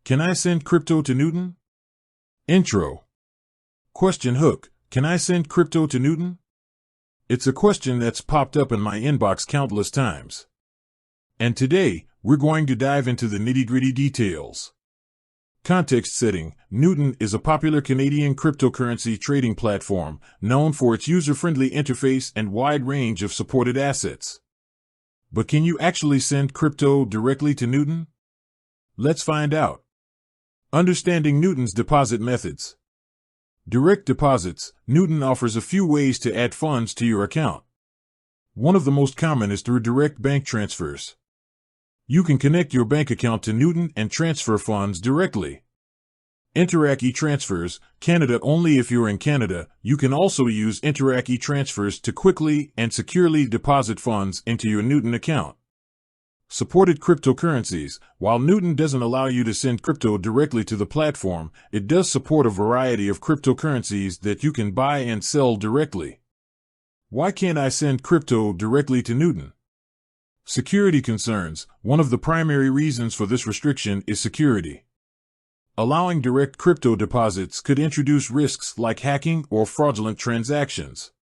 Can I send crypto to Newton? Intro. Question hook. Can I send crypto to Newton? It's a question that's popped up in my inbox countless times. And today, we're going to dive into the nitty-gritty details. Context setting. Newton is a popular Canadian cryptocurrency trading platform known for its user-friendly interface and wide range of supported assets. But can you actually send crypto directly to Newton? Let's find out. Understanding Newton's deposit methods. Direct deposits. Newton offers a few ways to add funds to your account. One of the most common is through direct bank transfers. You can connect your bank account to Newton and transfer funds directly. Interac e-transfers, Canada only if you're in Canada. You can also use Interac e-transfers to quickly and securely deposit funds into your Newton account. Supported cryptocurrencies. While Newton doesn't allow you to send crypto directly to the platform, it does support a variety of cryptocurrencies that you can buy and sell directly. Why can't I send crypto directly to Newton? Security concerns. One of the primary reasons for this restriction is security. Allowing direct crypto deposits could introduce risks like hacking or fraudulent transactions.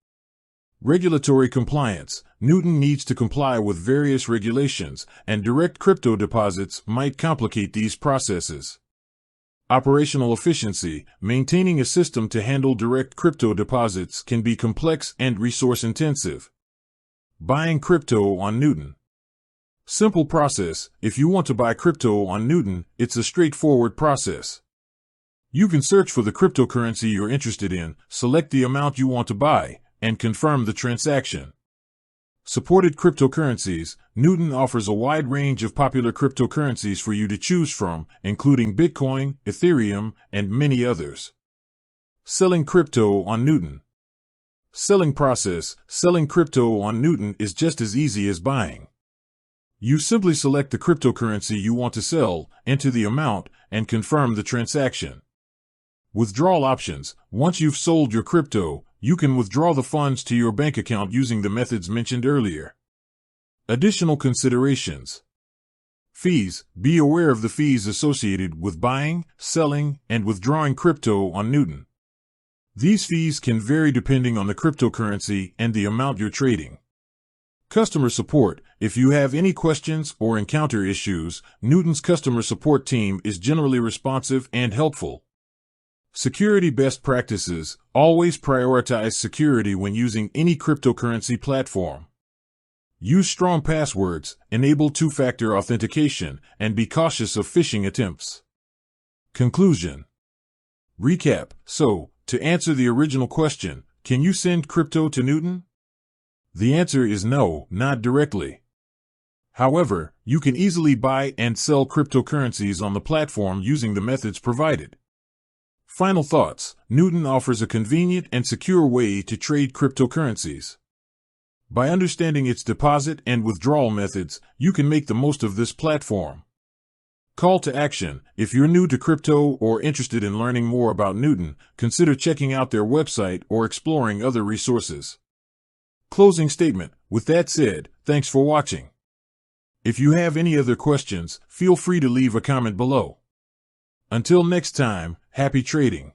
Regulatory compliance. Newton needs to comply with various regulations, and direct crypto deposits might complicate these processes. Operational efficiency. Maintaining a system to handle direct crypto deposits can be complex and resource-intensive. Buying crypto on Newton. Simple process. If you want to buy crypto on Newton, it's a straightforward process. You can search for the cryptocurrency you're interested in, select the amount you want to buy, and confirm the transaction. Supported cryptocurrencies. Newton offers a wide range of popular cryptocurrencies for you to choose from, including Bitcoin, Ethereum, and many others. Selling crypto on Newton. Selling process. Selling crypto on Newton is just as easy as buying. You simply select the cryptocurrency you want to sell, enter the amount, and confirm the transaction. Withdrawal options. Once you've sold your crypto, you can withdraw the funds to your bank account using the methods mentioned earlier. Additional considerations. Fees. Be aware of the fees associated with buying, selling, and withdrawing crypto on Newton. These fees can vary depending on the cryptocurrency and the amount you're trading. Customer support. If you have any questions or encounter issues, Newton's customer support team is generally responsive and helpful. Security best practices. Always prioritize security when using any cryptocurrency platform. Use strong passwords, enable two-factor authentication, and be cautious of phishing attempts. Conclusion. Recap. So, to answer the original question, can you send crypto to Newton? The answer is no, not directly. However, you can easily buy and sell cryptocurrencies on the platform using the methods provided. Final thoughts. Newton offers a convenient and secure way to trade cryptocurrencies. By understanding its deposit and withdrawal methods, you can make the most of this platform. Call to action. If you're new to crypto or interested in learning more about Newton, consider checking out their website or exploring other resources. Closing statement. With that said, thanks for watching. If you have any other questions, feel free to leave a comment below. Until next time, happy trading.